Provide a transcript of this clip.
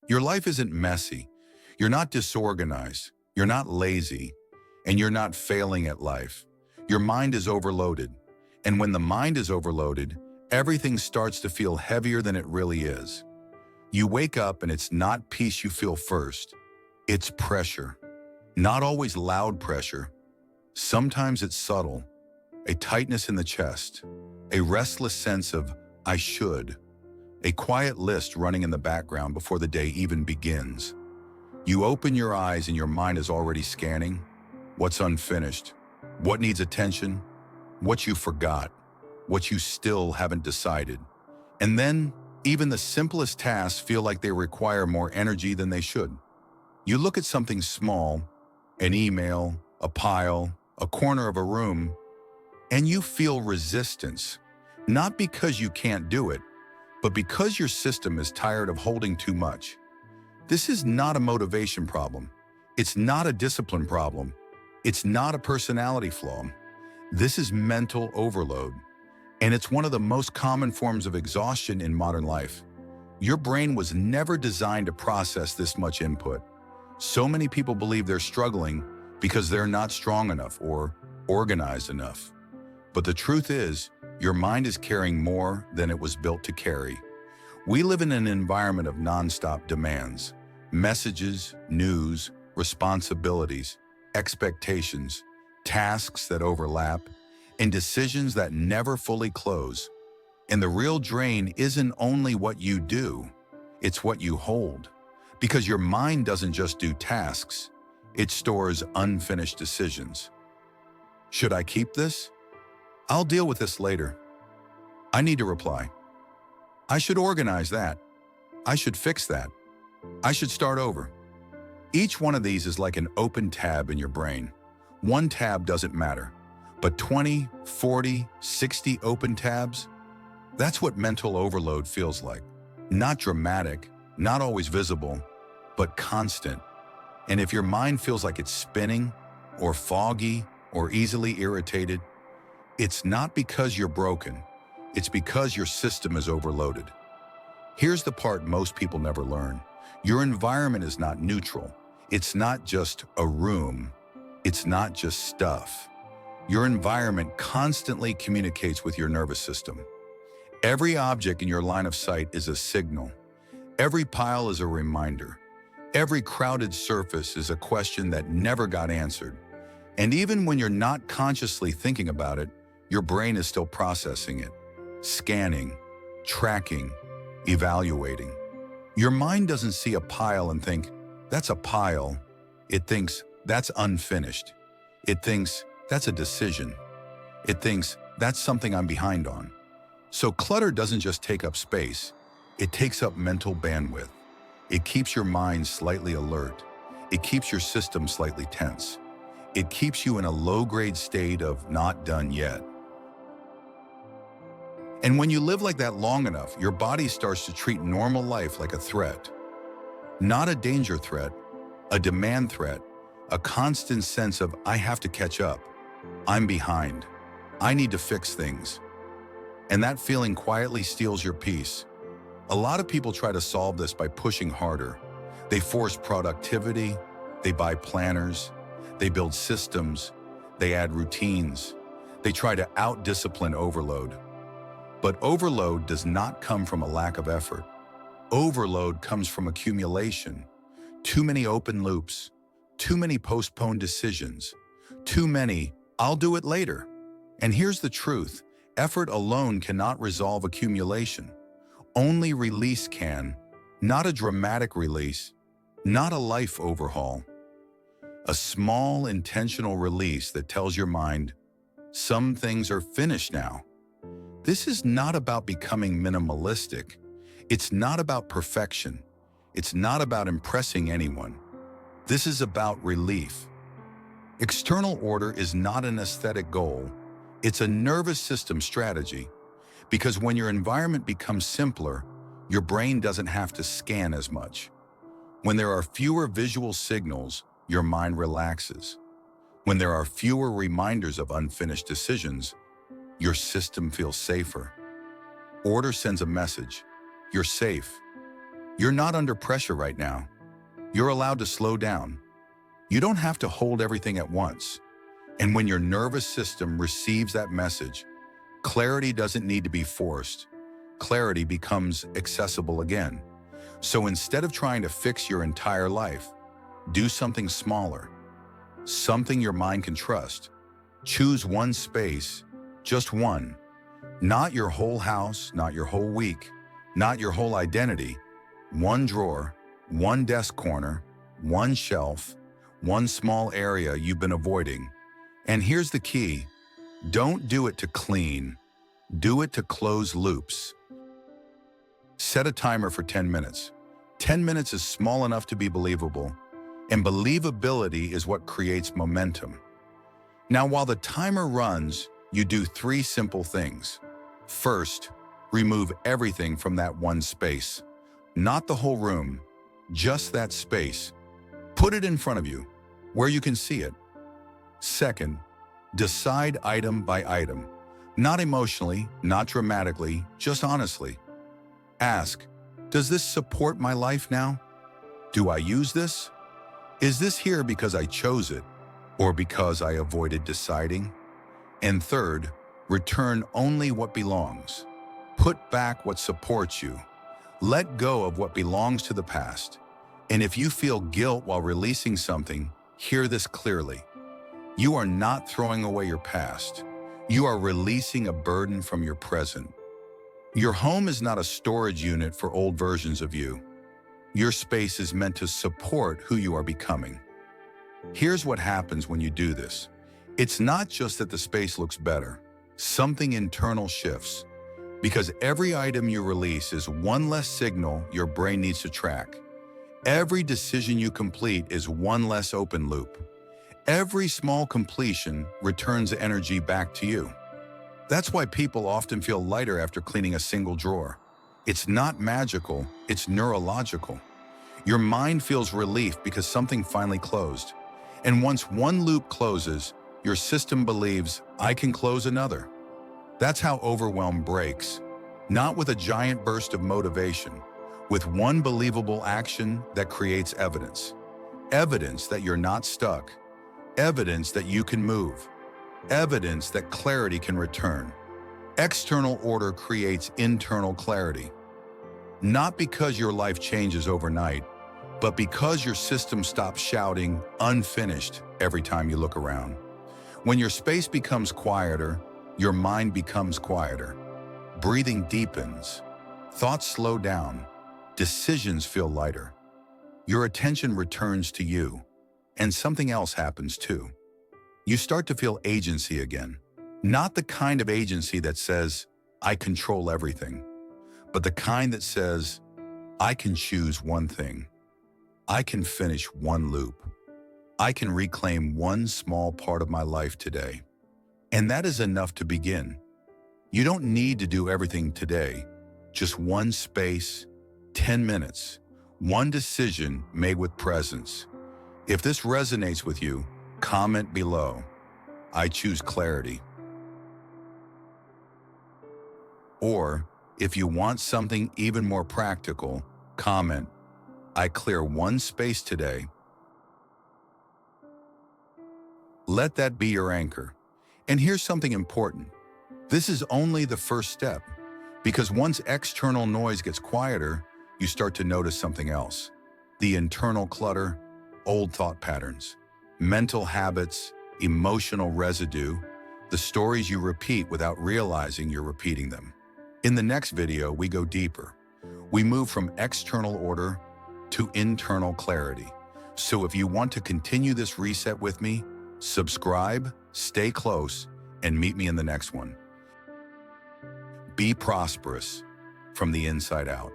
Your life isn't messy. You're not disorganized. You're not lazy. And you're not failing at life. Your mind is overloaded. And when the mind is overloaded, everything starts to feel heavier than it really is. You wake up and it's not peace you feel first. It's pressure. Not always loud pressure. Sometimes it's subtle. A tightness in the chest. A restless sense of, I should. A quiet list running in the background before the day even begins. You open your eyes and your mind is already scanning. What's unfinished? What needs attention? What you forgot? What you still haven't decided? And then, even the simplest tasks feel like they require more energy than they should. You look at something small, an email, a pile, a corner of a room, and you feel resistance. Not because you can't do it, but because your system is tired of holding too much. This is not a motivation problem. It's not a discipline problem. It's not a personality flaw. This is mental overload. And it's one of the most common forms of exhaustion in modern life. Your brain was never designed to process this much input. So many people believe they're struggling because they're not strong enough or organized enough. But the truth is, your mind is carrying more than it was built to carry. We live in an environment of nonstop demands, messages, news, responsibilities, expectations, tasks that overlap, and decisions that never fully close. And the real drain isn't only what you do, it's what you hold. Because your mind doesn't just do tasks, it stores unfinished decisions. Should I keep this? I'll deal with this later. I need to reply. I should organize that. I should fix that. I should start over. Each one of these is like an open tab in your brain. One tab doesn't matter, but 20, 40, 60 open tabs? That's what mental overload feels like. Not dramatic, not always visible, but constant. And if your mind feels like it's spinning, or foggy, or easily irritated, it's not because you're broken. It's because your system is overloaded. Here's the part most people never learn. Your environment is not neutral. It's not just a room. It's not just stuff. Your environment constantly communicates with your nervous system. Every object in your line of sight is a signal. Every pile is a reminder. Every crowded surface is a question that never got answered. And even when you're not consciously thinking about it, your brain is still processing it, scanning, tracking, evaluating. Your mind doesn't see a pile and think, that's a pile. It thinks, that's unfinished. It thinks, that's a decision. It thinks, that's something I'm behind on. So clutter doesn't just take up space, it takes up mental bandwidth. It keeps your mind slightly alert. It keeps your system slightly tense. It keeps you in a low-grade state of not done yet. And when you live like that long enough, your body starts to treat normal life like a threat. Not a danger threat, a demand threat, a constant sense of, I have to catch up. I'm behind. I need to fix things. And that feeling quietly steals your peace. A lot of people try to solve this by pushing harder. They force productivity, they buy planners, they build systems, they add routines. They try to out-discipline overload. But overload does not come from a lack of effort. Overload comes from accumulation. Too many open loops, too many postponed decisions, too many, I'll do it later. And here's the truth, effort alone cannot resolve accumulation. Only release can, not a dramatic release, not a life overhaul. A small, intentional release that tells your mind, some things are finished now. This is not about becoming minimalistic. It's not about perfection. It's not about impressing anyone. This is about relief. External order is not an aesthetic goal. It's a nervous system strategy. Because when your environment becomes simpler, your brain doesn't have to scan as much. When there are fewer visual signals, your mind relaxes. When there are fewer reminders of unfinished decisions, your system feels safer. Order sends a message. You're safe. You're not under pressure right now. You're allowed to slow down. You don't have to hold everything at once. And when your nervous system receives that message, clarity doesn't need to be forced. Clarity becomes accessible again. So instead of trying to fix your entire life, do something smaller, something your mind can trust. Choose one space, just one. Not your whole house, not your whole week, not your whole identity. One drawer, one desk corner, one shelf, one small area you've been avoiding. And here's the key. Don't do it to clean. Do it to close loops. Set a timer for 10 minutes. 10 minutes is small enough to be believable, and believability is what creates momentum. Now, while the timer runs, you do 3 simple things. First, remove everything from that one space. Not the whole room, just that space. Put it in front of you, where you can see it. Second, decide item by item. Not emotionally, not dramatically, just honestly. Ask, does this support my life now? Do I use this? Is this here because I chose it, or because I avoided deciding? And third, return only what belongs. Put back what supports you. Let go of what belongs to the past. And if you feel guilt while releasing something, hear this clearly. You are not throwing away your past. You are releasing a burden from your present. Your home is not a storage unit for old versions of you. Your space is meant to support who you are becoming. Here's what happens when you do this. It's not just that the space looks better. Something internal shifts. Because every item you release is one less signal your brain needs to track. Every decision you complete is one less open loop. Every small completion returns energy back to you. That's why people often feel lighter after cleaning a single drawer. It's not magical, it's neurological. Your mind feels relief because something finally closed. And once one loop closes, your system believes, I can close another. That's how overwhelm breaks. Not with a giant burst of motivation, with one believable action that creates evidence. Evidence that you're not stuck. Evidence that you can move. Evidence that clarity can return. External order creates internal clarity. Not because your life changes overnight, but because your system stops shouting unfinished every time you look around. When your space becomes quieter, your mind becomes quieter. Breathing deepens. Thoughts slow down. Decisions feel lighter. Your attention returns to you, and something else happens too. You start to feel agency again. Not the kind of agency that says, I control everything, but the kind that says, I can choose one thing. I can finish one loop. I can reclaim one small part of my life today. And that is enough to begin. You don't need to do everything today. Just one space, 10 minutes, one decision made with presence. If this resonates with you, comment below. I choose clarity. Or, if you want something even more practical, comment, I clear one space today. Let that be your anchor. And here's something important. This is only the first step, because once external noise gets quieter, you start to notice something else. The internal clutter, old thought patterns, mental habits, emotional residue, the stories you repeat without realizing you're repeating them. In the next video, we go deeper. We move from external order to internal clarity. So if you want to continue this reset with me, subscribe, stay close, and meet me in the next one. Be prosperous from the inside out.